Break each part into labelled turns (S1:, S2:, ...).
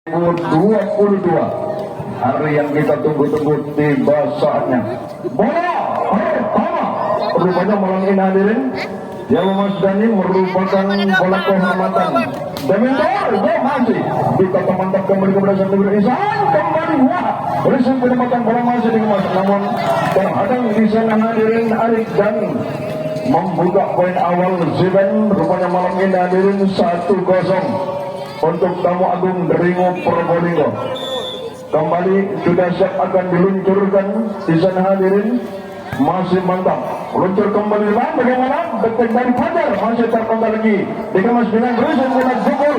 S1: 2022, hari yang kita tunggu-tunggu tiba saatnya. Bola pertama rupanya malam ini hadirin yang Mas Dani merupakan bola kehormatan. Dementor masih kita mantap kembali kepada satu Ihsan kembali berisik penempatan bola masih di Mas, namun terhadang di sana hadirin Arik dan membuka poin awal Ziben. Rupanya malam ini hadirin 1-0 untuk tamu agung Deringo Probolinggo. Kembali sudah siap akan diluncurkan di sana hadirin, masih mantap luncur kembali bang. Bagaimana detik dari Fajar masih terkontrol lagi dikemas dengan berusaha dengan jebol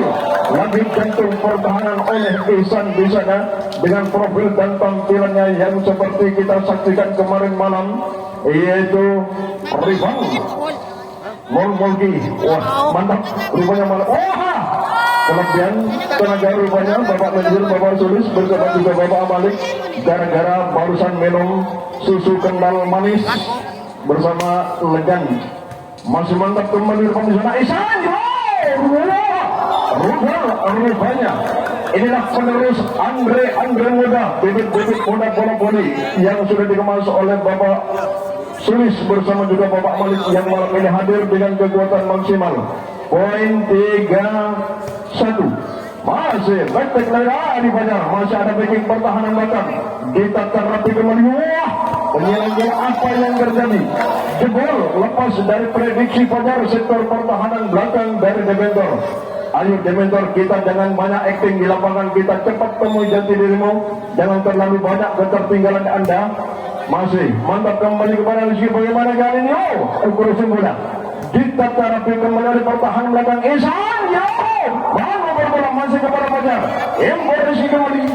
S1: lagi jantung pertahanan oleh Ihsan di sana dengan profil dan tampilannya yang seperti kita saksikan kemarin malam, yaitu rebound Molki. Wah mantap rupanya malam. Kelebihan tenaga rupanya Bapak Manajer, Bapak Sulis bersama juga Bapak Amalik, gara-gara barusan minum susu kental manis bersama Legan. Masih mantap kembali di sana Ihsan. Rupanya inilah penerus Andre muda, bibit-bibit muda bola voli yang sudah dikemas oleh Bapak Sulis bersama juga Bapak Malik yang malam ini hadir dengan kekuatan maksimal. Poin 3-1. Masih back layar di Fajar, masih ada backing pertahanan belakang. Ditata rapi kembali. Wah, penyelenggaraan apa yang terjadi? Jebol lepas dari prediksi Fajar sektor pertahanan belakang dari Dementor. Ayo Dementor, kita jangan banyak acting di lapangan, kita cepat temui jati dirimu, jangan terlalu banyak ketertinggalan Anda. Masih mantap kembali kepada Rizky, bagaimana kali ini? Ukur bola ditata rapi kembali dari pertahanan belakang Ihsan. Baru berbola masih kepada Fajar. Impor Rizky kembali.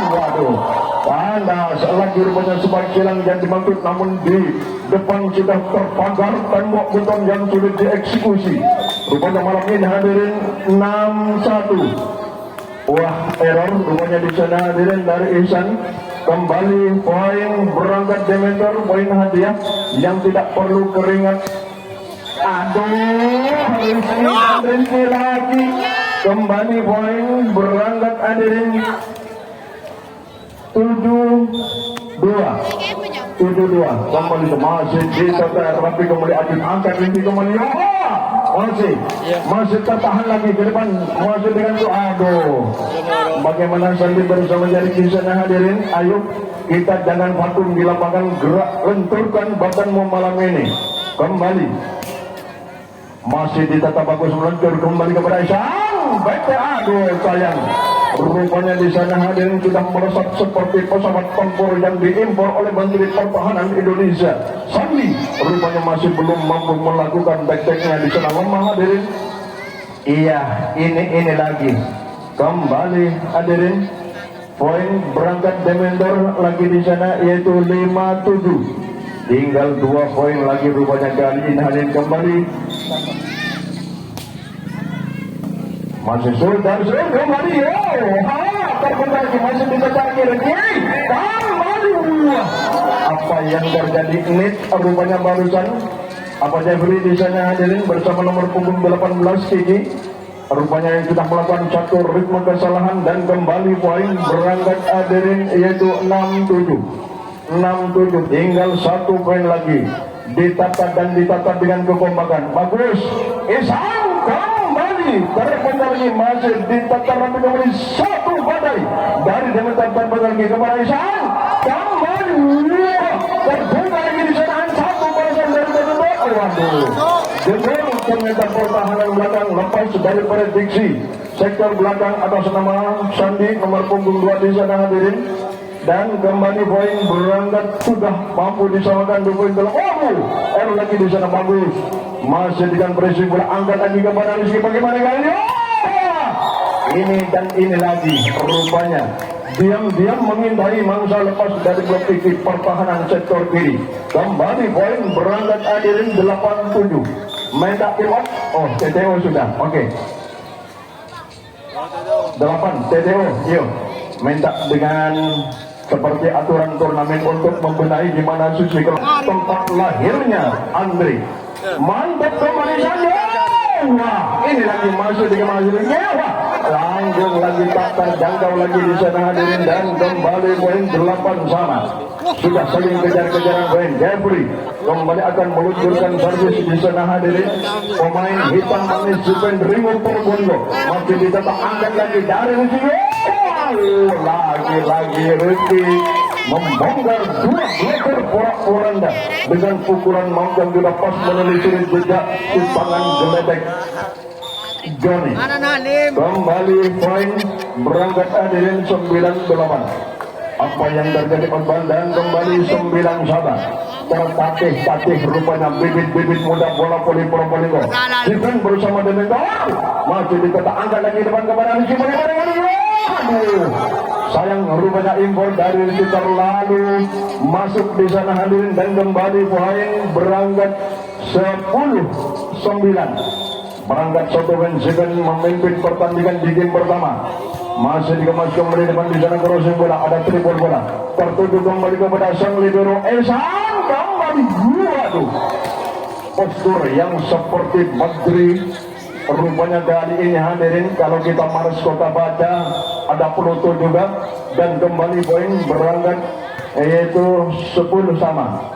S1: Waduh, panas lagi rupanya sebagai kilang yang dimaksud, namun di depan sudah terpagar tembok beton yang sulit dieksekusi. Rupanya malam ini hadirin 6-1. Wah, error rupanya di sana hadirin dari Ihsan. Kembali poin berangkat Dementor, poin hadiah yang tidak perlu keringat. Rizky lagi. Kembali poin berangkat hadirin 7-2. Kembali masih ditata rapi kembali, Adit angkat Rizky kembali. Masih tertahan lagi ke depan, masih dengan itu. Bagaimana Sandi berusaha mencari kisahnya hadirin. Ayo kita jangan vakum di lapangan, gerak lenturkan badanmu malam ini. Kembali masih ditata bagus, meluncur kembali kepada Ihsan. Baik, sayang. Rupanya di sana hadirin sudah melesat seperti pesawat tempur yang diimpor oleh Menteri Pertahanan Indonesia. Sandi rupanya masih belum mampu melakukan back-backnya di sana. Lemah hadirin. Iya, ini lagi. Kembali hadirin. Poin berangkat Dementor lagi di sana, yaitu 5-7. Tinggal 2 poin lagi rupanya kali ini hadirin. Kembali masih sudah kembali. Terkembali masih bisa cari kembali. Apa yang terjadi? Net rupanya barusan apa Jeffrey di sana hadirin bersama nomor punggung 18 Kiki. Rupanya yang sudah melakukan satu ritme kesalahan dan kembali poin berangkat hadirin, yaitu 6-7. Tinggal 1 poin lagi. Ditata dengan kekompakan. Bagus. Ihsan kembali terpendar lagi, masih ditata rapi kembali. 1 badai dari Dementor terpendar lagi kepada Ihsan. Kembali terbuka lagi di sana. 1 balasan dari Dementor. Waduh, jebol ternyata pertahanan belakang lepas dari prediksi sektor belakang atas nama Sandi nomor punggung 2 di sana hadirin. Dan kembali poin berangkat sudah mampu disamakan 2 poin dalam. Error lagi di sana, bagus. Masih dengan pressing bola, angkat lagi kepada Rizky. Bagaimana kali ini? Ini dan ini lagi. Rupanya diam-diam menghindari mangsa lepas dari blok kiri pertahanan sektor kiri. Kembali poin berangkat hadirin 8-7. Minta pilot. TTO sudah. Oke. 8 TTO. Yuk. Minta dengan seperti aturan turnamen untuk membenahi di mana suci tempat lahirnya Andre. Mantap kembali saja. Wah, ini lagi masuk di kemajuan nyawa. Lanjut lagi tak terjangkau lagi di sana hadirin dan kembali poin 8 sama. Sudah saling kejar-kejaran poin. Jeffrey kembali akan meluncurkan servis di sana hadirin. Pemain hitam manis Juven Ringo Probolinggo masih ditata angkat lagi dari Rizky. Lagi-lagi Rizky membongkar 2 meter porak-poranda dengan pukulan maut yang sudah pas menelusuri jejak di tangan geletek Johnny. Kembali poin berangkat hadirin 9-8. Apa yang terjadi korban dan kembali 9 sabar. Tertatih-tatih rupanya bibit-bibit muda bola voli Probolinggo. Juven bersama dengan masih ditata angkat lagi depan kepada Rizky. Aduh, sayang rupanya impor dari sekitar lalu masuk di sana hadirin dan kembali poin berangkat 10-9. Berangkat Juven memimpin pertandingan di game pertama. Masih dikemas kembali depan di sana crossing bola, ada tripod bola tertuju kembali kepada sang libero Esan kembali. Waduh, postur yang seperti Badri rupanya kali ini hadirin. Kalau kita Mars Kota Baca ada Pluto juga dan kembali poin berangkat yaitu 10 sama.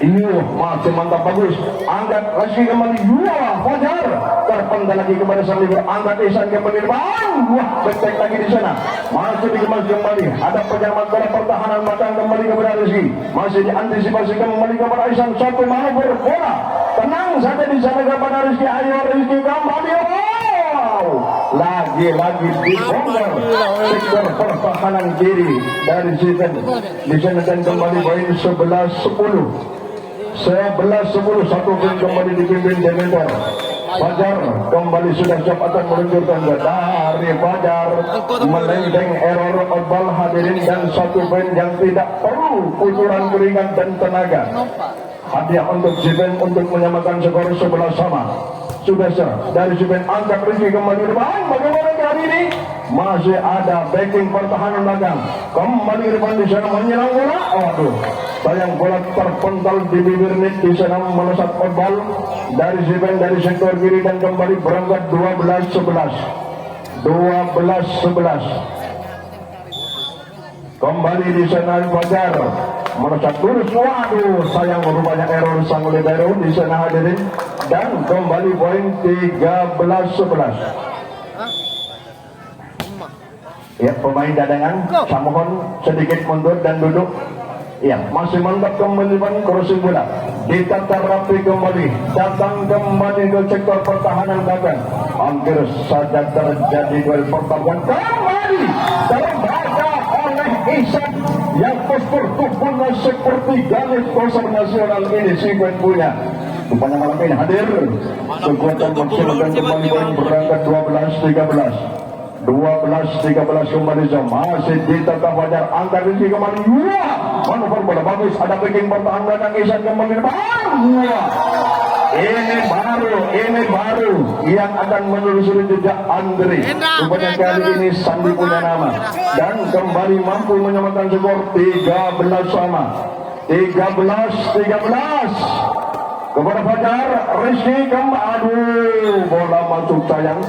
S1: Iya, masih mantap bagus. Angkat lagi kembali. Wah, Fajar terpendal lagi kepada sang libero. Angkat Ihsan kembali. Wah, betek lagi di sana. Masih dikemas kembali. Ada penyemat bola pertahanan matang kembali kepada Rizky. Masih diantisipasi kembali kepada Ihsan. Satu manuver bola. Tenang saja di sana kepada Rizky. Ayo Rizky kembali. Wow, lagi-lagi dibongkar sektor pertahanan kiri dari Juven. Di sana dan kembali poin 11-10. 11-10, satu pun kembali dipimpin Demeter. Fajar kembali sudah siap akan meluncurkan dari Fajar melengkeng error oval hadirin dan satu poin yang tidak perlu kucuran keringat dan tenaga. Hadiah untuk Juven untuk menyamakan skor 11 sama. Sudah sah dari Juven angkat Rizky kembali depan. Bagaimana kali ini? Masih ada backing pertahanan belakang. Kembali depan di sana menyerang bola. Aduh, sayang bola terpental di bibir net di sana melesat oval dari Juven dari sektor kiri dan kembali berangkat 12-11. 12-11. Kembali di sana Fajar melesat lurus. Waduh, sayang rupanya error sang libero di sana hadirin dan kembali poin 13-11. Ya, pemain cadangan saya mohon sedikit mundur dan duduk. Ya, masih mantap kembali crossing bola. Ditata rapi kembali. Datang kembali ke sektor pertahanan belakang. Hampir saja terjadi duel pertarungan kembali terbaca oleh Ihsan yang postur tubuhnya seperti garis kosong nasional ini Juven punya. Rupanya malam ini hadir kekuatan maksimal kembali berangkat 12-13. 12-13 kembali jam masih ditata Fajar angkat Rizky kembali. Wah, manuver bola bagus, ada backing pertahanan belakang Ihsan kembali depan. Wah, ini baru yang akan menelusuri jejak Andre. Rupanya kali ini Sandi punya nama dan kembali mampu menyamakan skor 13 sama. 13-13 kepada Fajar. Rizky kembali. Aduh, bola masuk sayang.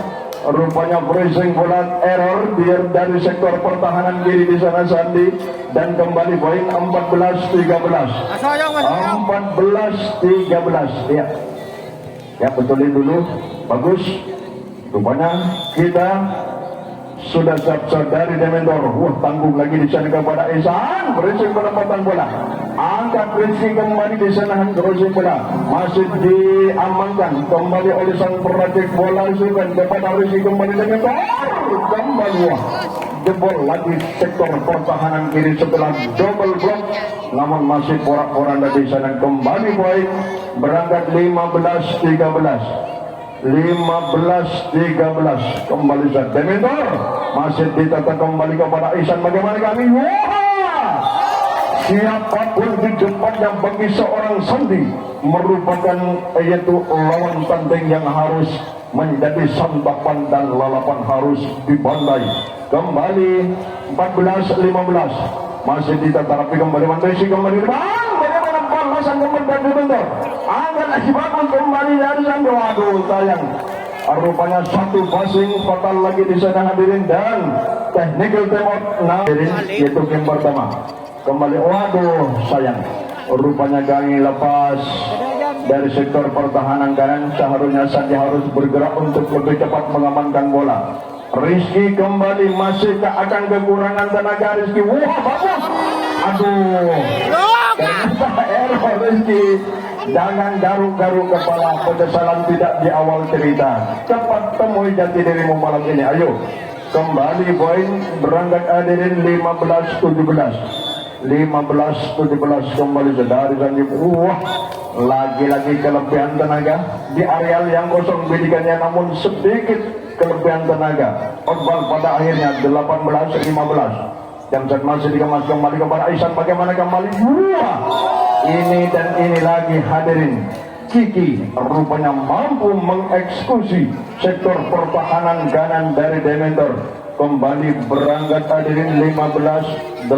S1: Rupanya pressing bola error biar dari sektor pertahanan kiri di sana Sandi dan kembali poin 14-13. 14-13. Ya. Ya, betulin dulu. Bagus. Rupanya kita sudah siap dari Dementor. Wah, tanggung lagi di sana kepada Ihsan. Pressing penempatan bola. Angkat Rizky kembali di sana crossing bola. Masih diamankan kembali oleh sang peracik bola Juven kepada Rizky kembali Dementor. Kembali wah. Jebol lagi sektor pertahanan kiri setelah double block. Namun masih porak-poranda di sana kembali poin berangkat 15-13. 15-13 kembali saat Dementor masih ditata kembali kepada Ihsan. Bagaimana kami? Wah, siapapun di depannya bagi seorang Sandi merupakan yaitu lawan tanding yang harus menjadi santapan dan lalapan harus dibandai. Kembali 14-15 masih ditata rapi kembali Mandesi kembali depan. Bagaimana balasan kembali dari Dementor? Angkat si bagus kembali dari sang waduh sayang. Rupanya satu passing fatal lagi di sana hadirin dan technical timeout hadirin yaitu game pertama. Kembali waduh sayang. Rupanya Gangi lepas dari sektor pertahanan kanan, seharusnya saja harus bergerak untuk lebih cepat mengamankan bola. Rizky kembali masih akan kekurangan tenaga Rizky. Wah bagus. Aduh. Ternyata error Rizky. Jangan garuk-garuk kepala, penyesalan tidak di awal cerita. Cepat temui jati dirimu malam ini. Ayo. Kembali poin berangkat hadirin 15-17. 15-17 kembali dari Sanjib. Wah, lagi-lagi kelebihan tenaga di areal yang kosong bidikannya, namun sedikit kelebihan tenaga. Otbal pada akhirnya 18-15. Jam set masih dikemas kembali kepada Aisan. Bagaimana kembali dua ini dan ini lagi hadirin. Kiki rupanya mampu mengeksekusi sektor pertahanan kanan dari Dementor. Kembali berangkat hadirin 15-18.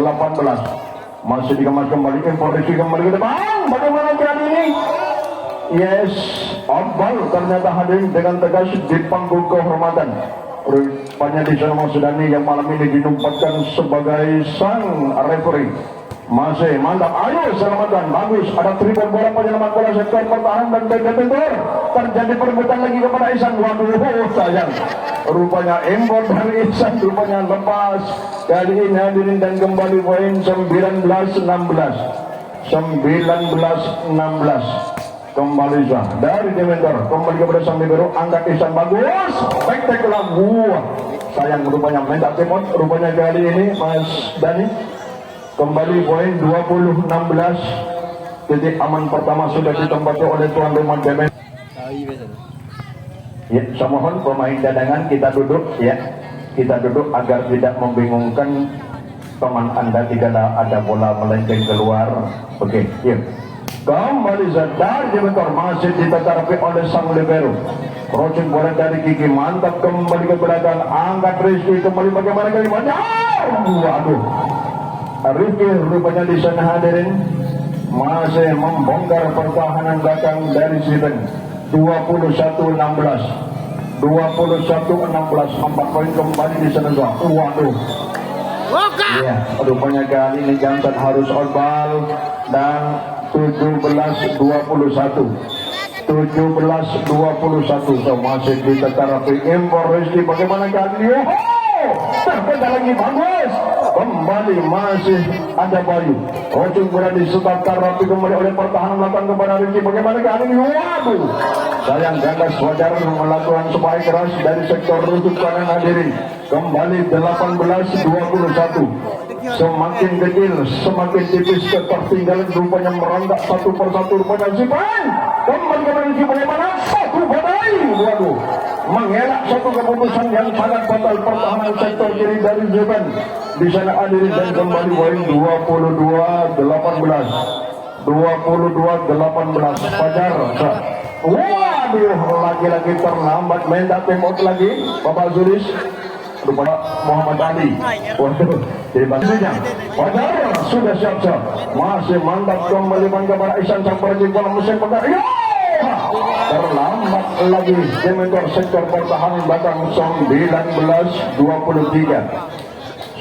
S1: Masih dikemas kembali, informasi kembali ke depan. Bagaimana kali ini? Yes, Otbal ternyata hadir dengan tegas di panggung kehormatan. Rupanya di sana Sudani yang malam ini dinempatkan sebagai sang referee. Masih mantap, ayo selamatkan, bagus. Ada triple bola penyelamat bola sektor pertahanan dan Dementor. Terjadi perebutan lagi kepada Ihsan. Waduh, sayang. Rupanya impor dari Ihsan rupanya lepas. Kali ini hadirin dan kembali poin 19-16. 19-16. Kembali sah dari Dementor. Kembali kepada sang libero, angkat Ihsan bagus. Baik tackle buah. Sayang rupanya minta timot. Rupanya kali ini Mas Dani. Kembali poin 20-16. Titik aman pertama sudah ditempati oleh tuan rumah Dementor. Ya, saya mohon pemain cadangan kita duduk ya. Kita duduk agar tidak membingungkan teman Anda jika ada bola melenceng keluar. Oke, yuk. Kembali dari Dementor masih ditatarapi oleh sang libero. Crossing bola dari Kiki, mantap kembali ke belakang. Angkat Rizky kembali, bagaimana kali ini? Waduh. Rizky rupanya di sana hadirin masih membongkar pertahanan belakang dari Siben. 21-16. 21-16, 4 poin kembali di sana. Waduh. Iya, rupanya kali ini Jansan harus outball dan 17-21. 17-21. So masih ditetarapi impor Rizky, bagaimana kali ini? Terpeda lagi bagus. Kembali masih ada Bayu. Ujung bola disetar rapi kembali oleh pertahanan belakang kepada Rizky. Bagaimana kali ini? Waduh. Sayang Gandas wajar melakukan supaya keras dari sektor rujuk kanan hadirin. Kembali 18-21. Semakin kecil, semakin tipis ketertinggalan rupanya merontak satu persatu rupanya Zipan. Kembali kepada Rizky, bagaimana? Satu badai. Waduh. Mengelak satu keputusan yang sangat fatal pertahanan sektor kiri dari Zipan. Di sana hadirin dan kembali poin 22-18. 22-18. Fajar. Waduh, lagi-lagi terlambat minta timeout lagi Bapak Zulis. Rupanya Muhammad Ali. Waduh, jadi maksudnya Fajar sudah siap-siap. Masih mantap kembali kepada Ihsan sang pergi bola musim Fajar. Terlambat lagi Dementor sektor pertahanan belakang 19-23.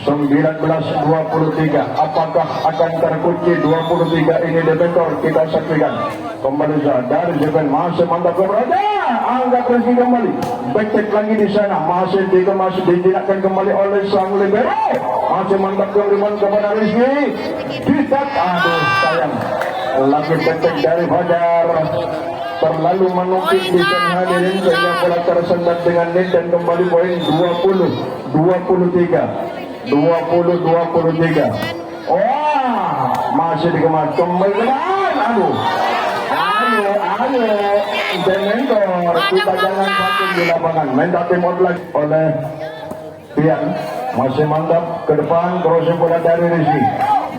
S1: 19-23. Apakah akan terkunci 23 ini Dementor? Kita saksikan. Kembali dari Jepen masih mantap ke Raja. Angkat Rizky kembali. Backtrack lagi di sana. Masih dikemas dijinakkan kembali oleh sang libero. Masih mantap kembali kepada Rizky. Ditak. Aduh sayang. Lagi backtrack dari Fajar. Terlalu menukik di sana hadirin sehingga bola tersendat dengan net dan kembali poin 20-23. 20-23. Wah, masih dikemas kembali ke depan. Aduh. Ayo, Dementor, kita jangan takut di lapangan. Minta timot lagi oleh Pian. Masih mantap ke depan, crossing bola dari Rizky.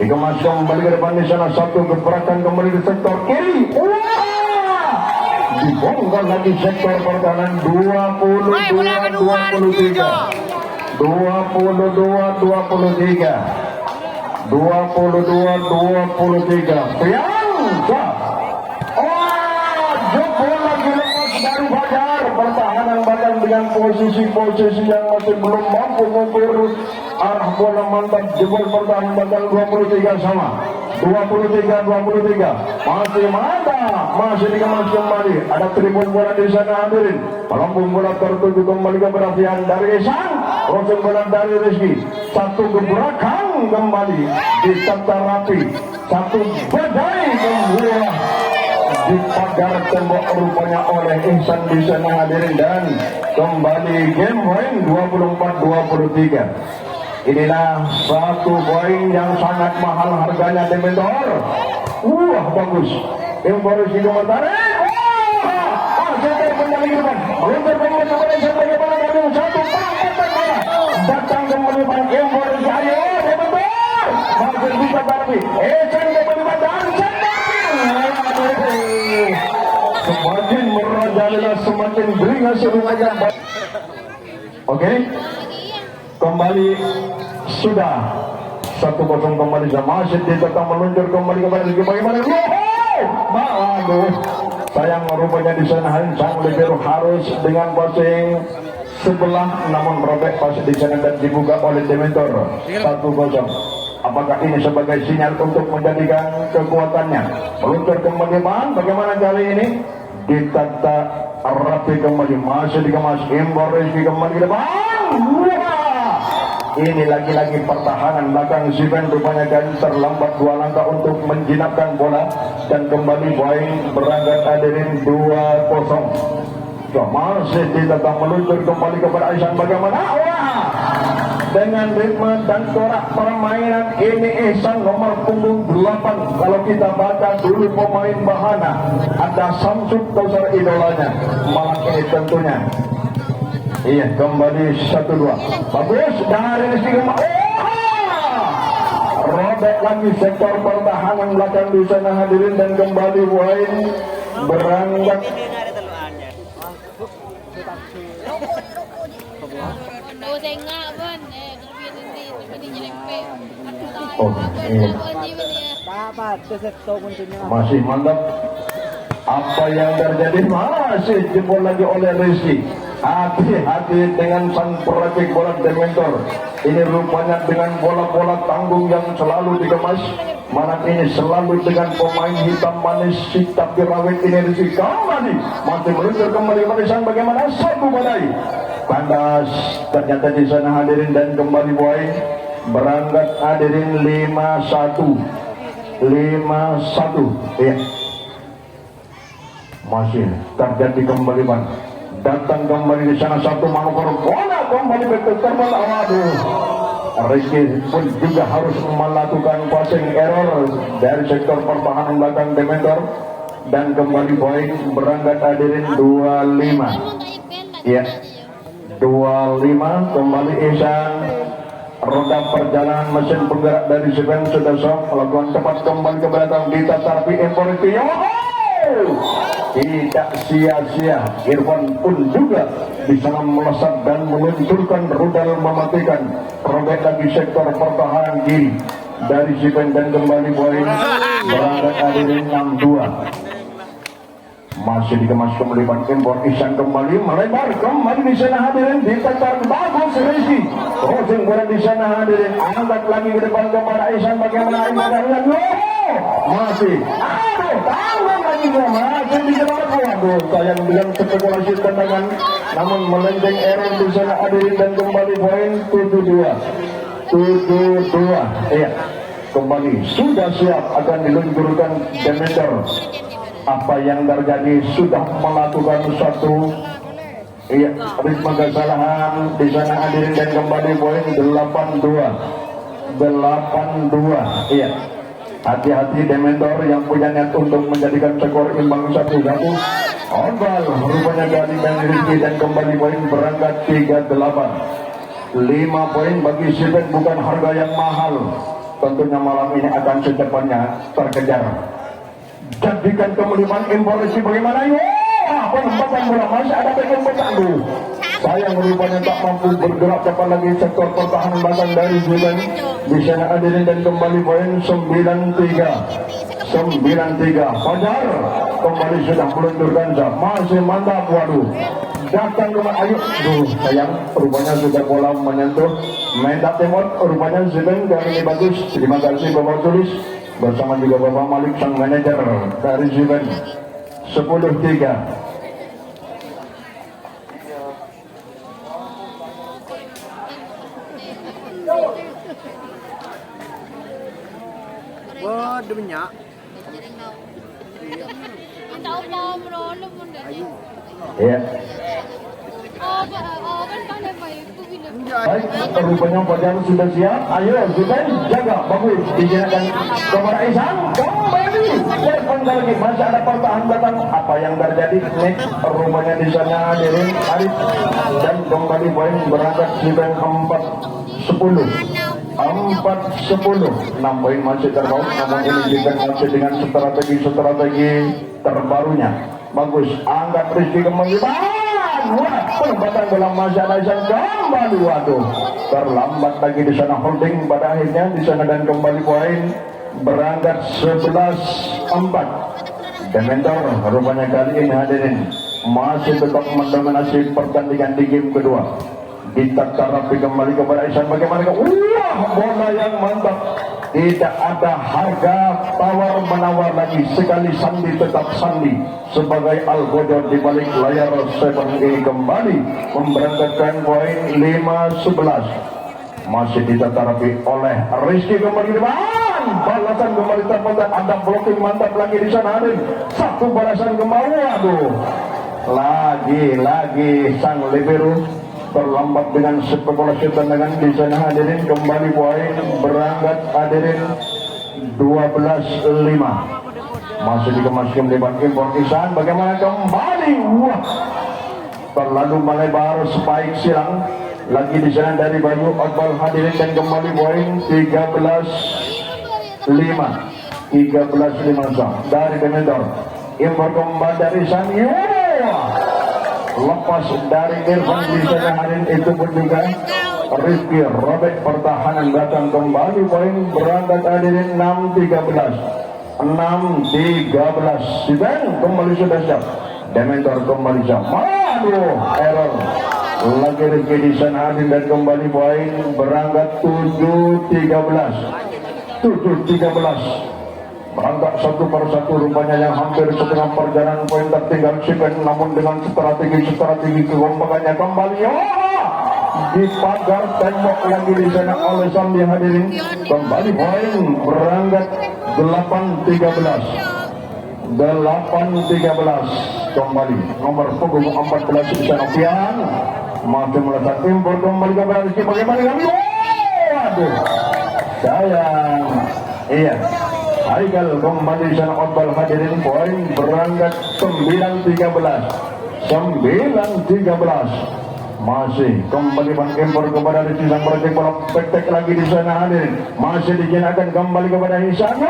S1: Dikemas kembali ke depan di sana, satu gebrakan kembali di sektor kiri. Dibongkar lagi sektor pertahanan 22-23. 22-23. Pian. dengan posisi-posisi yang masih belum mampu mengukur arah bola. Mantap, jebol pertahanan bakal 23 sama 23 masih mantap, masih dikemas kembali. Ada tribun bola di sana hadirin. Pelampung bola tertuju kembali ke perapian dari Isan, crossing bola dari Rizky, satu gebrakan kembali ditata rapi, satu badai bola di pagar tembok rupanya oleh Ihsan di sana hadirin. Dan kembali game point 24-23. Inilah satu poin yang sangat mahal harganya di mentor. Wah, bagus. Informasi komentar. Seter kembali ke depan. Meluncur kembali kepada sampai ke bola dari satu perempatan bola. Datang kembali pada informasi. Ayo, mentor. Masih bisa tapi. Esan kembali pada Ansan. Semakin merajalela, semakin beringas semuanya. Oke. Kembali sudah 1-0 kembali. Masih tetap meluncur kembali kepada Rizky. Bagaimana? Aduh, sayang rupanya di sana Hansang Libero harus dengan passing sebelah, namun robek pas di sana dan dibuka oleh Dementor. 1-0. Apakah ini sebagai sinyal untuk menjadikan kekuatannya? Meluncur kembali man. Bagaimana kali ini? Ditata rapi kembali. Masih dikemas. Imbor Rizky kembali ke depan. Ini lagi-lagi pertahanan belakang Ziven rupanya kan terlambat 2 langkah untuk menjinakkan bola. Dan kembali poin berangkat hadirin 2-0. Masih tetap meluncur kembali kepada Aisyah. Bagaimana? Wah, dengan ritme dan corak permainan ini Ihsan nomor punggung 8. Kalau kita baca dulu pemain bahana, ada Samsud Kausar idolanya. Malam ini tentunya. Iya, kembali 1-2. Bagus dari Rizky kembali. Robek lagi sektor pertahanan belakang di sana hadirin. Dan kembali poin berangkat. Oh, iya. Masih mantap. Apa yang terjadi? Masih jebol lagi oleh Rizky. Hati-hati dengan sang peracik bola Dementor. Ini rupanya dengan bola-bola tanggung yang selalu dikemas. Mana ini selalu dengan pemain hitam manis si tapi rawit ini Rizky. Kembali masih meluncur kembali kepada sang. Bagaimana? Satu badai kandas ternyata di sana hadirin. Dan kembali poin berangkat hadirin 5-1. Iya, masih terjadi kembali ban. Datang kembali di sana satu manuver bola kembali betul terbang. Aduh, Rizky pun juga harus melakukan passing error dari sektor pertahanan belakang Dementor. Dan kembali poin berangkat hadirin 25. Ya, 25 kembali Ihsan. Roda perjalanan mesin penggerak dari Ziven sudah sok melakukan cepat kembali ke belakang. Kita tapi Emporiti. Tidak sia-sia, Irfan pun juga bisa melesat dan meluncurkan rudal mematikan. Robek lagi sektor pertahanan kiri dari Ziven. Dan kembali poin berangkat hadirin 62. Masih dikemas kembali Impor. Ihsan kembali melebar kembali di sana hadirin. Ditetar bagus Rizky. Crossing bola di sana hadirin. Angkat lagi ke depan kepada Ihsan. Bagaimana Ihsan? Masih. Aduh, tangan lagi dia. Masih di sana. Aduh, sayang bilang spekulasi tendangan. Namun melenceng error di sana hadirin. Dan kembali poin 7-2. Iya. Kembali sudah siap akan diluncurkan Dementor. Apa yang terjadi? Sudah melakukan satu ritme kesalahan di sana hadirin. Dan kembali poin 8-2. Iya, hati-hati Dementor yang punya niat untuk menjadikan skor imbang 1-1. Oval rupanya dari Rizky. Dan kembali poin berangkat 38. 5 poin bagi Ziven bukan harga yang mahal. Tentunya malam ini akan secepatnya terkejar. Jadikan kemuliaan Emporisi. Bagaimana? Penempatan bola masih ada bagian bertangguh. Sayang rupanya tak mampu bergerak cepat lagi sektor pertahanan belakang dari Ziven. Di sana hadirin. Dan kembali poin 9-3. Fajar kembali sudah meluncurkan. Masih mantap. Waduh, datang rumah Ayu. Duh sayang, rupanya sudah bola menyentuh Mendak Timur. Rupanya Zidane kali ini bagus. Terima kasih Bapak Tulis bersama juga Bapak Malik sang manajer dari Zidane. 10-3.
S2: Wah, minyak.
S1: Iya. Baik, rupanya Fajar sudah siap. Ayo, Zidane jaga, bagus. Dijadikan kepada Ihsan. Kembali. Telepon lagi, masih ada pertahanan datang. Apa yang terjadi? Next, rupanya di sana Derin Arif dan kembali poin berangkat Zidane 4-10. 4-10. 6 poin masih terpaut. Namun ini Zidane masih dengan strategi terbarunya. Bagus, angkat Rizky kembali. Wah, penempatan bola masih ada Ihsan kembali. Waduh, terlambat lagi di sana holding pada akhirnya di sana dan kembali poin berangkat 11-4. Dementor rupanya kali ini hadirin masih tetap mendominasi pertandingan di game kedua. Ditarapi kembali kepada Ihsan. Bagaimana? Wah, bola yang mantap. Tidak ada harga tawar menawar lagi. Sekali sandi tetap sandi. Sebagai Al-Ghajjah di balik layar 7 ini kembali memberangkatkan poin 5-11. Masih ditarapi oleh Rizky kembali depan. Balasan kembali terpotong. Ada blocking mantap lagi di sana hadirin. Satu balasan kembali. Aduh. Lagi sang libero terlambat dengan spekulasi tendangan di sana hadirin. Kembali poin berangkat hadirin 12-5. Masih dikemas game depan impor Ihsan. Bagaimana kembali? Wah, terlalu melebar spike silang lagi di sana dari Bayu Akbar hadirin dan kembali poin 13-5 dari Dementor. Impor kembali dari Ihsan. Lepas dari Irfan di sana hadirin itu pun juga Rizky robek pertahanan datang kembali poin berangkat hadirin 6-13. Zidane kembali sudah siap. Dementor kembali siap. Aduh, error lagi Rizky di sana hadirin dan kembali poin berangkat 7-13. Berangkat satu persatu rupanya yang hampir setengah perjalanan poin tertinggal Zidane, namun dengan strategi kekompakannya kembali dipagar tembok lagi di sana oleh Sandi hadirin. Kembali poin berangkat 8-13. Kembali nomor punggung 14 di sana Pian masih meletak impor kembali kepada Rizky. Bagaimana kami? Waduh, sayang. Iya, Haikal kembali di sana Otbal hadirin poin berangkat 9-13. Masih kembali impor kepada Rizky sang proyek bola pektek lagi di sana hadirin. Masih dijinakan kembali kepada Ihsan.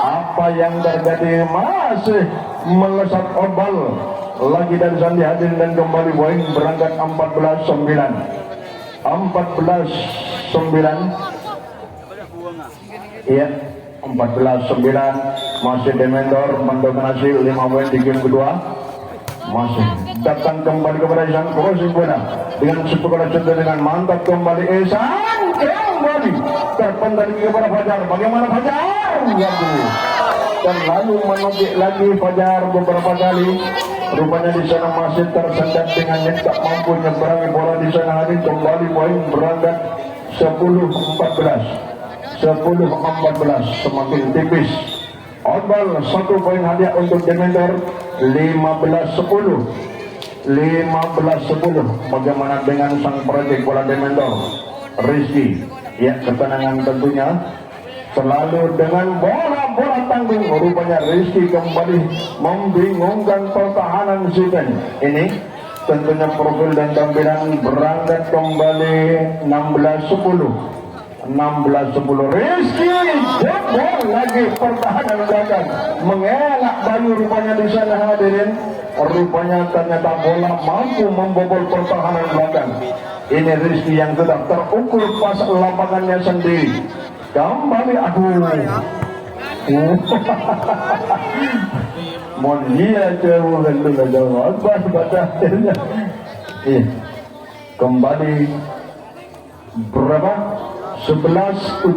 S1: Apa yang terjadi? Masih melesat Otbal lagi dari Sandi hadirin dan kembali poin berangkat 14-9. Iya, 14-9. Masih Dementor mendominasi 5 poin di game kedua. Masih datang kembali kepada Ihsan crossing bola dengan spekulasi dengan mantap kembali Ihsan kembali terpendam kepada Fajar. Bagaimana Fajar? Waduh, dan lalu menukik lagi Fajar beberapa kali. Rupanya di sana masih tersendat dengan tak mampu menyeberangi bola di sana. Hari kembali poin berangkat 10-14. Semakin tipis. Otbal 1 poin hadiah untuk Dementor. 15-10. Bagaimana dengan sang proyek bola Dementor Rizky? Ya, ketenangan tentunya selalu dengan bola tanggung. Rupanya Rizky kembali membingungkan pertahanan Zidane. Ini tentunya profil dan tampilan berangkat kembali 16-10. Rizky jebol lagi pertahanan belakang, mengelak Bayu rupanya di sana hadirin. Rupanya ternyata bola mampu membobol pertahanan belakang. Ini Rizky yang sudah terukur pas lapangannya sendiri. Kembali Mondia jauh lalu jauh apa batasnya. Iya. Kembali berapa? 11-17.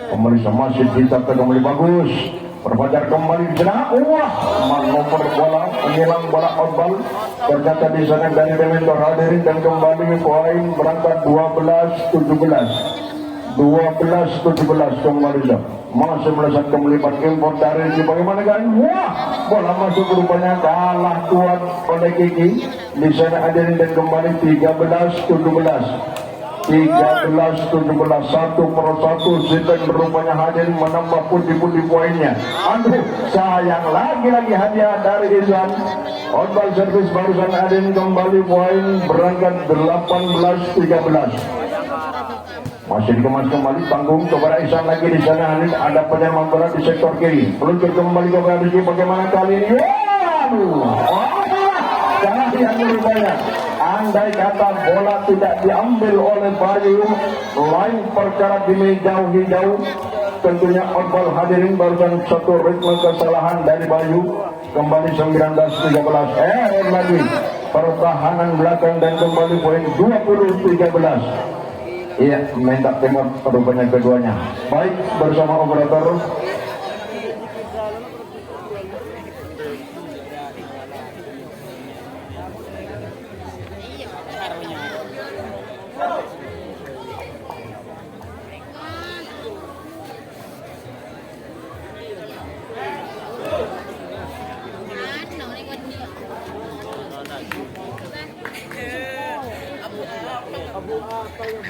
S1: Kembali sama si Dita kembali bagus. Perbajar kembali di sana. Wah, manuver bola, pengilang bola outball. Ternyata di sana dari Dementor hadirin dan kembali poin berangkat 12-17 kembali jam. Masih meleset kembali import dari si bagaimana kan? Wah, bola masuk rupanya kalah tuan oleh Kiki. Di sana hadirin dan kembali 13-17 satu per satu. Sipen rupanya hadir menambah pundi-pundi poinnya. Aduh, sayang lagi hadiah dari Izan. Outball service barusan hadir kembali poin berangkat 18-13. Masih dikemas kembali panggung kepada Ihsan lagi di sana. Ada penyerang bola di sektor kiri. Peluncur kembali kepada Rizky. Bagaimana kali ini? Jangan yang rupanya. Andai kata bola tidak diambil oleh Bayu, lain perkara jauh. Tentunya outball hadirin barusan satu ritme kesalahan dari Bayu. Kembali 19-13. Lagi pertahanan belakang dan kembali poin 20-13. Iya, minta tembak rupanya keduanya. Baik, bersama operator.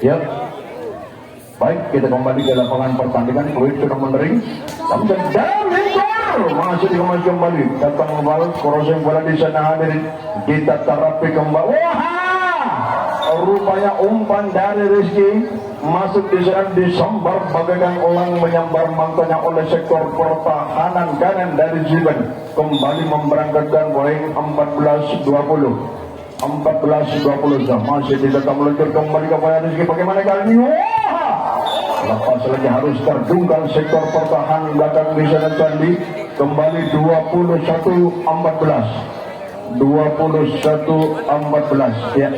S1: Ya, baik, kita kembali ke lapangan pertandingan. Fluid sudah mendering. Masih dikemas kembali. Datang kembali, crossing bola di sana hadirin. Kita terapi kembali. Wah, rupanya umpan dari Rizky masuk di sana disambar bagaikan elang menyambar mangkanya oleh sektor pertahanan kanan dari Ziban. Kembali memberangkatkan poin 14-20. 14-20 masih tidak meluncur kembali kepada Rizky. Bagaimana kali ini? Wah, lepas lagi harus terjungkal sektor pertahanan belakang di sana Sandi. Kembali 21-14 ya.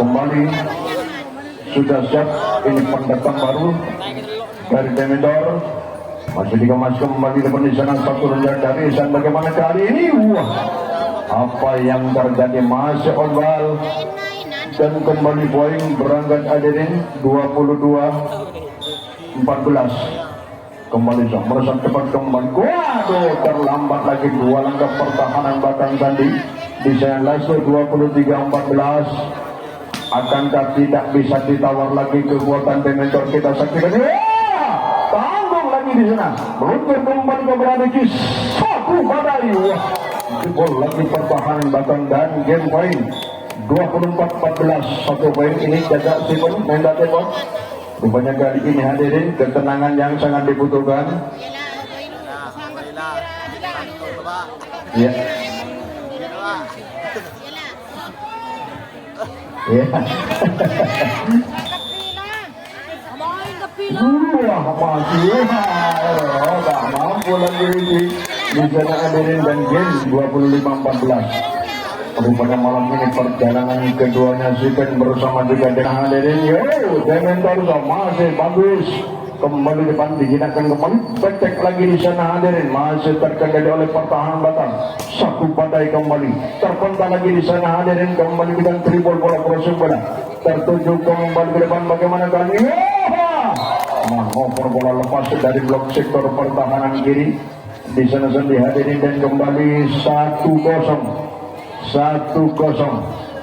S1: Kembali sudah siap. Ini pendatang baru dari Dementor. Masih dikemas kembali depan di sana satu rendah dari Ihsan. Bagaimana kali ini? Wah, apa yang terjadi? Masih outball dan kembali poin berangkat hadirin 22-14. Kembali meresap cepat kembali. Waduh, terlambat lagi dua langkah pertahanan belakang Sandi. Di sana langsung 23-14. Akankah tidak bisa ditawar lagi kekuatan Dementor? Kita saksikan. Tanggung lagi di sana. Meluncur kembali ke Rizky. Satu badai. Jebol lagi pertahanan belakang dan game point 24-14. Satu poin ini jaga Simon Menda Tebon. Rupanya kali ini hadirin ketenangan yang sangat dibutuhkan. Ya. Ya. Wah, masih tak mampu lagi di sana hadirin dan game 25-14. Rupanya malam ini perjalanan keduanya Zipen bersama juga dengan hadirin. Dementor masih bagus. Kembali depan dijinakkan kembali. Becek lagi di sana hadirin. Masih terkendali oleh pertahanan belakang. Satu badai kembali. Terpental lagi di sana hadirin. Kembali dengan tribol bola crossing bola. Tertuju kembali ke depan. Bagaimana kali ini? Mengoper bola lepas dari blok sektor pertahanan kiri. Di sana sendiri hadirin dan kembali 1-0.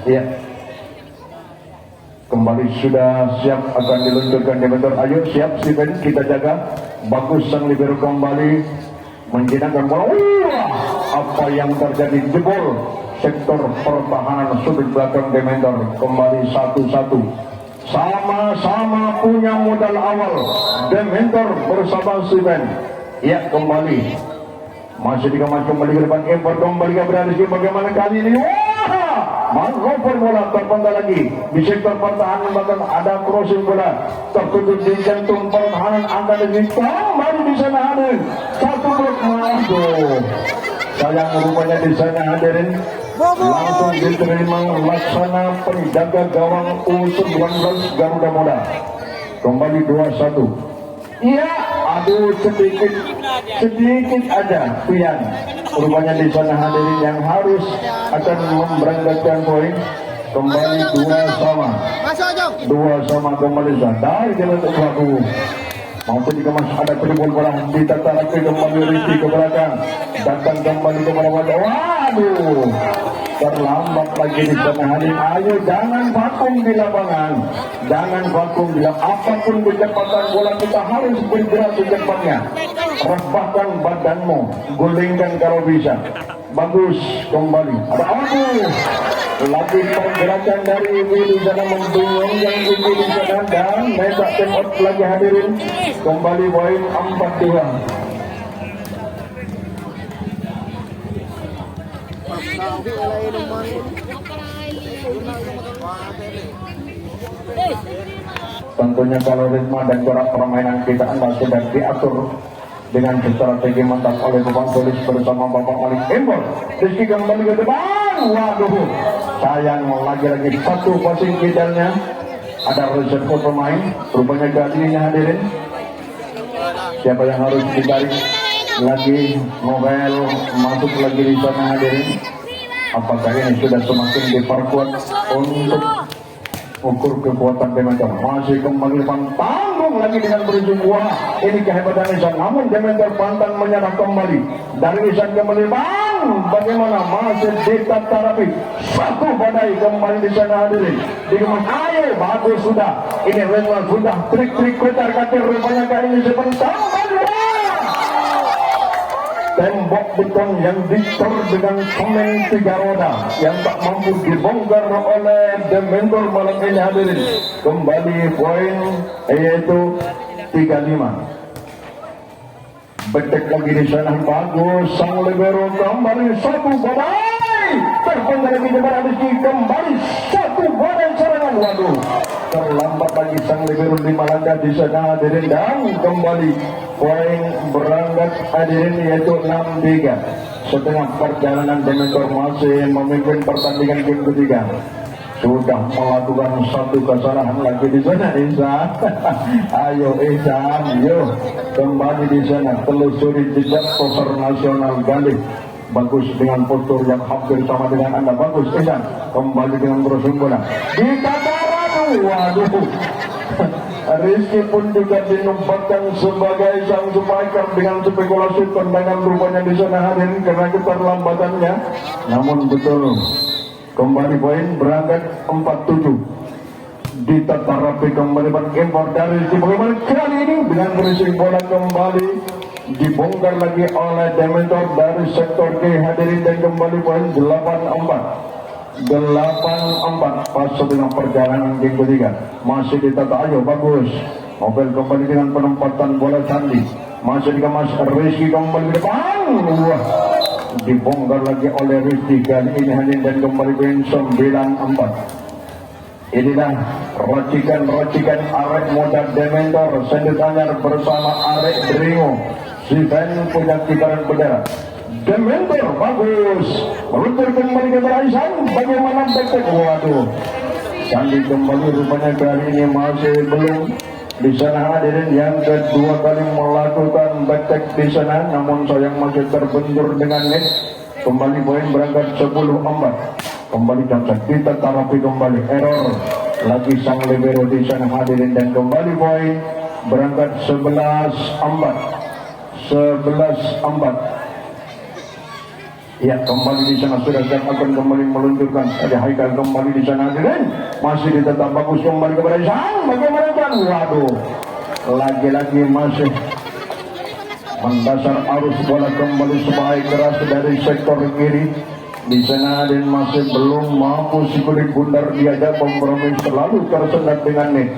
S1: Ya. Kembali sudah siap akan diluncurkan Dementor. Ayo siap Steven, kita jaga. Bagus sang libero kembali menjinakkan bola. Apa yang terjadi? Jebol sektor pertahanan sudut belakang Dementor. Kembali 1-1. Sama-sama punya modal awal. Dementor bersama Steven. Ya, kembali masih dikemas kembali ke depan. Import kembali ke Rizky. Bagaimana kali ini? Wah, manuver bola terpenggal lagi di sektor pertahanan, bahkan ada crossing bola tertuju di jantung pertahanan angka negeri. Kembali di sana hadir satu blok. Aduh, sayang rupanya di sana hadirin langsung diterima laksana penjaga gawang U19 Garuda Muda. Kembali 2-1. Iya, aduh sedikit aja pian. Rupanya di sana hadirin yang harus akan memberangkatkan poin. Kembali 2-2 kembali dari jalan pelaku. Maupun dikemas ada tribun bola ditata lagi kembali Rizky ke belakang, datang kembali ke bawah. Waduh, terlambat lagi di sana hadirin. Ayo jangan vakum di lapangan, jangan vakum di lapangan. Apapun kecepatan bola kita harus bergerak secepatnya. Rebahkan badanmu, gulingkan kalau bisa. Bagus kembali. Ada lagi pergerakan dari Willy sana membingung yang tinggi di sana dan mereka tempat lagi hadirin. Kembali poin 4-2. Tentunya kalau ritme dan corak permainan kita anda sudah diatur dengan strategi mantap oleh Bapak Tulis bersama Bapak Malik Embor. Rizky kembali ke depan. Waduh, sayang lagi-lagi satu passing kidalnya. Ada resiko pemain. Rupanya kali ini hadirin. Siapa yang harus ditarik lagi? Novel masuk lagi di sana hadirin. Apakah ini sudah semakin diperkuat untuk ukur kekuatan Demeter? Masih kembali pantang lagi dengan berujung buah. Ini kehebatan Isan, namun Demeter pantang menyerah kembali. Dari Isan kembali bagaimana masih ditata rapi. Satu badai kembali di sana hadirin. Dikemas air bagus sudah. Ini Renwal sudah trik-trik kocar-kacir rupanya kali ini sebentar. Tembok beton yang dicor dengan semen 3 roda yang tak mampu dibongkar oleh Dementor malam ini hadirin. Kembali poin yaitu 35. Betek lagi di sana bagus sang libero kembali satu badai terpenggal di depan Rizky kembali satu badai serangan. Waduh, terlambat lagi sang libero 5 langkah di sana hadirin dan kembali poin berangkat hadirin yaitu 6-3. Setengah perjalanan Dementor masih memimpin pertandingan game ketiga. Sudah melakukan satu kesalahan lagi di sana Ihsan. Ayo Ihsan, yuk kembali di sana telusuri jejak poster nasional Galih. Bagus dengan postur yang hampir sama dengan Anda. Bagus Ihsan, kembali dengan crossing bola. Di tataran, waduh. Rizky pun juga dinumpatkan sebagai sang striker dengan spekulasi tendangan rupanya di sana hadirin karena keterlambatannya. Namun betul. Kembali poin berangkat 47. Ditata rapi kembali impor dari Rizky. Bagaimana kali ini dengan berisi bola kembali dibongkar lagi oleh Dementor dari sektor K hadirin dan kembali poin 8-4 pas setengah perjalanan game ketiga. Masih ditata, ayo bagus. Mobil kembali dengan penempatan bola Sandi. Masih dikemas Rizky kembali ke depan. Wah, dibongkar lagi oleh Rizky kali ini hadirin dan kembali poin 9-4. Inilah racikan arek muda Dementor Sendit Anyar bersama arek Dringo. Siven punya kibaran bendera. Dementor bagus meluncur kembali ke Ihsan. Bagaimana back-back? Waduh, Sandi kembali rupanya kali ini masih belum di sana hadirin yang kedua kali melakukan back-back di sana, namun sayang masih terbentur dengan net. Kembali poin berangkat 10-4. Kembali Jamsat kita tarapi kembali error lagi sang libero di sana hadirin dan kembali poin berangkat 11-4. Ya, kembali di sana sudah akan kembali meluncurkan. Ada Haikal kembali di sana hadirin. Masih tetap bagus kembali kepada Ihsan. Bagaimana kan? Waduh, lagi-lagi masih mendasar arus bola kembali sebaik keras dari sektor kiri. Di sana dan masih belum mampu si kulit bundar diajak kompromi selalu tersendat dengan net.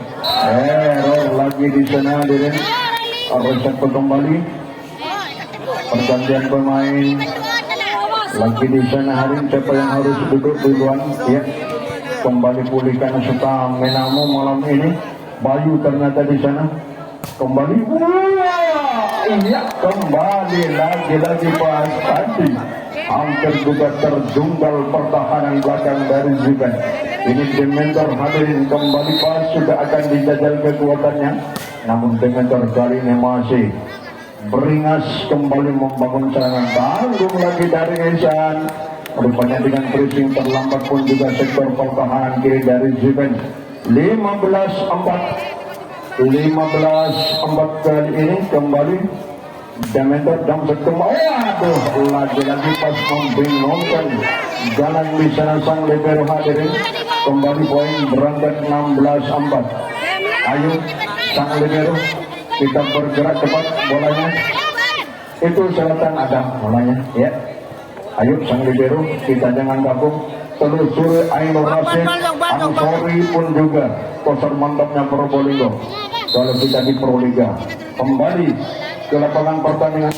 S1: Error lagi di sana hadirin. Reset kembali. Pergantian pemain lagi di sana hari siapa yang harus duduk duluan ya. Kembali pulihkan staminamu malam ini. Bayu ternyata di sana kembali. Iya kembali lagi pas tadi hampir juga terjunggal pertahanan belakang dari Ziban. Ini Dementor hadirin kembali pas sudah akan dijajal kekuatannya, namun Dementor kali ini masih beringas kembali membangun serangan. Tanggung lagi dari Esan, rupanya dengan pressing terlambat pun juga sektor pertahanan kiri dari Ziban. 15-4 kali ini kembali Dementor jam kembali. Aduh, lagi-lagi pas membingungkan jalan di sana sang libero hadirin. Kembali poin berangkat 16-4. Ayo sang libero, kita bergerak cepat bolanya. Itu selatan ada bolanya ya. Ayo sang libero, kita jangan gabung. Telusuri Ainur Rasid, Ansori pun juga koser mantapnya Probolinggo. Kalau kita di Proliga kembali ke lapangan pertandingan.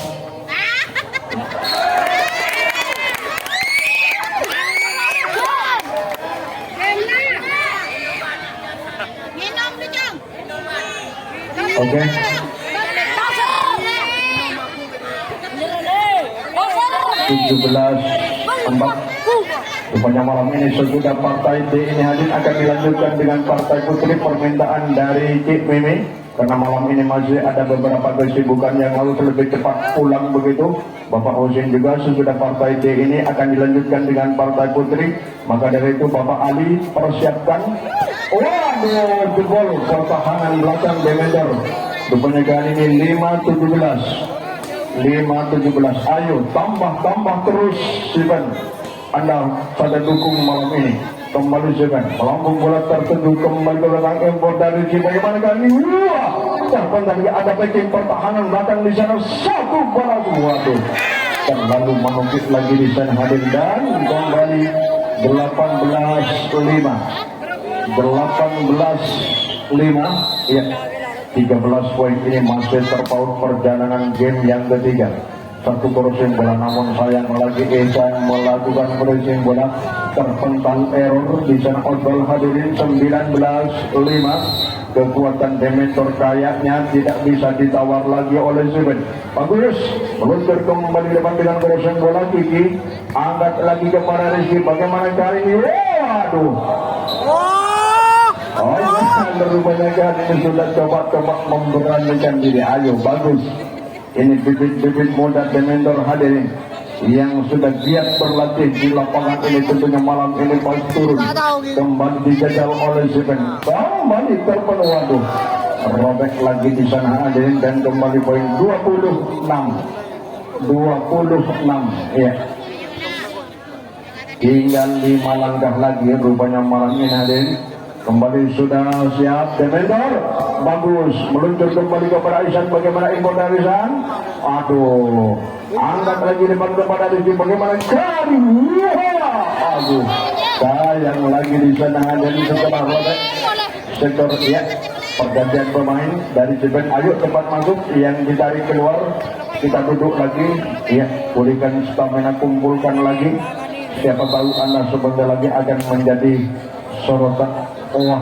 S1: Oke. Empat. Rupanya malam ini sesudah partai D ini hadir akan dilanjutkan dengan partai putri permintaan dari Cik Mimi, karena malam ini masih ada beberapa kesibukan yang harus lebih cepat pulang begitu. Bapak Husin juga sesudah partai D ini akan dilanjutkan dengan partai putri, maka dari itu Bapak Ali persiapkan. Waduh, jebol pertahanan belakang Dementor. Rupanya kali ini 5-17. Ayo tambah terus Sivan. Anda pada dukung malam ini. Kembali Sivan melambung bola tertentu kembali ke belakang Empor dari Sivan. Bagaimana kali ini? Wah, terpon tadi ada backing pertahanan belakang di sana. Satu bola waduh. Dan lalu menukik lagi di sana hadir dan kembali 18-5 ya. 13 poin ini masih terpaut perjalanan game yang ketiga. Satu crossing bola, namun sayang lagi Esan melakukan crossing bola terpental error di sana. Odol hadirin 19-5. Kekuatan Dementor kayaknya tidak bisa ditawar lagi oleh Sivan. Bagus, meluncur kembali depan dengan crossing bola. Kiki angkat lagi kepada Rizky. Bagaimana kali ini? Waduh. Rupanya kan ini sudah coba memberanikan diri. Ayo bagus. Ini bibit-bibit muda Dementor hadirin yang sudah giat berlatih di lapangan ini. Tentunya malam ini pas turun kembali dijajal oleh Sivan. Kembali terpenuh. Waduh, robek lagi di sana hadirin dan kembali poin 26 ya. Tinggal 5 langkah lagi rupanya malam ini hadirin. Kembali sudah siap Dementor. Bagus, meluncur kembali kepada Isan. Bagaimana impor dari Isan? Aduh, angkat lagi depan kepada Rizky. Bagaimana kali? Aduh, sayang lagi di sana. Jadi setelah robek sektor ya, pergantian pemain dari Sivan. Ayo cepat masuk, yang ditarik keluar. Kita duduk lagi ya, pulihkan stamina, kumpulkan lagi. Siapa tahu Anda sebentar lagi akan menjadi sorotan. Wah,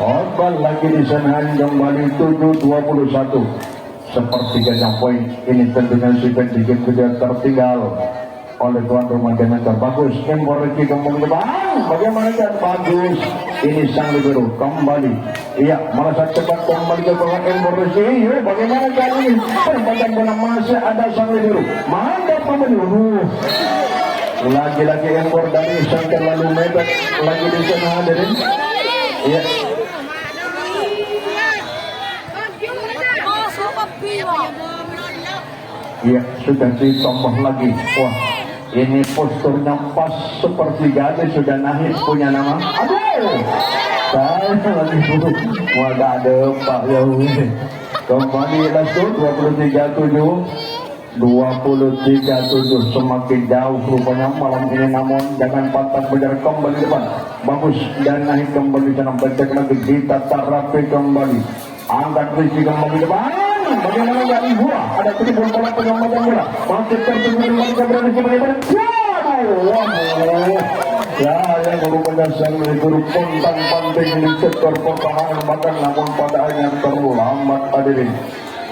S1: Orbal lagi di sana kembali 7-21. Sepertiganya poin ini tentunya Sivan sedikit sudah tertinggal oleh tuan rumah Dementor. Bagus, Empor Rizky kembali ke bang. Bagaimana kan? Bagus. Ini sang libero kembali. Iya, merasa cepat kembali ke bawah Empor Rizky. Bagaimana kali ini? Perempatan bola masih ada sang libero. Mantap pembeli. Lagi-lagi Empor dari Isan terlalu mepet lagi di sana hadirin. Iya. Iya, sudah ditambah lagi. Wah, ini posturnya pas seperti gadis sudah naik punya nama. Aduh, saya lagi buruk. Wadah ada Pak Yahudi. Kembali langsung 23-7 semakin jauh rupanya malam ini, namun jangan patah berjarak kembali depan. Bagus dan naik kembali sana, becek lagi ditata rapi kembali. Angkat Rizky kembali depan. bagaimana nggak gua ada tribun bola pengamatan bola masih tertunggu dengan keberanian bagaimana waduh ya yang merupakan sang guru pontang panting di sektor pertahanan bahkan namun pada akhirnya terlambat hadirin.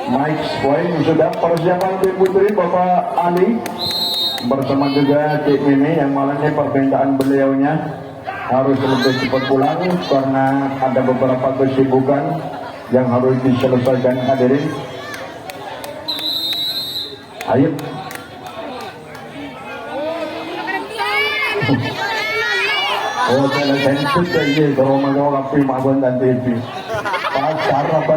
S1: Mike Point sudah persiapan tim putri Bapak Ali bersama juga Cik Mimi yang malamnya permintaan beliaunya harus lebih cepat pulang karena ada beberapa kesibukan yang harus diselesaikan hadirin. Ayo. Oh, saya sensit saja kalau mau rapi maupun dan TV. Pasar apa?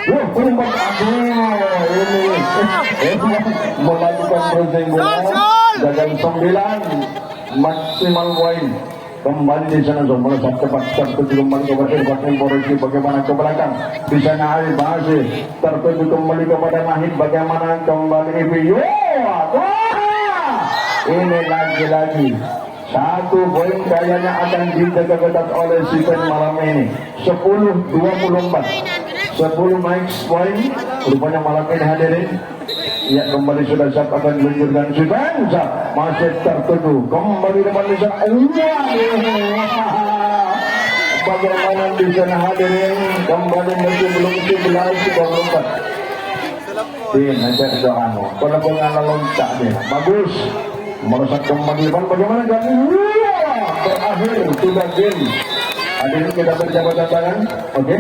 S1: Loh, penumpang ini melakukan persinggungan gagal 9 maksimal poin. Kembali di sana semua cepat tertuju kembali kepada Irfan Polisi bagaimana ke belakang di sana Ali Basir tertuju kembali kepada Nahid bagaimana kembali Ibio. Ini lagi-lagi satu poin kayaknya akan dijaga ketat oleh Sipen malam ini 10-24 10 Mike Point rupanya malam ini hadirin. Ya kembali sudah siap akan diluncurkan Sipen masih tertuju kembali depan di sana. Bagaimana di sana hadirin kembali masih belum 11-24 tim aja doa kalau pengen loncat dia bagus merosot kembali depan bagaimana kan terakhir sudah game hadirin kita berjabat tangan oke.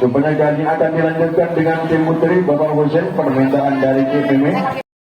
S1: Rupanya kali akan dilanjutkan dengan tim putri Bapak Hussein permintaan dari KPM.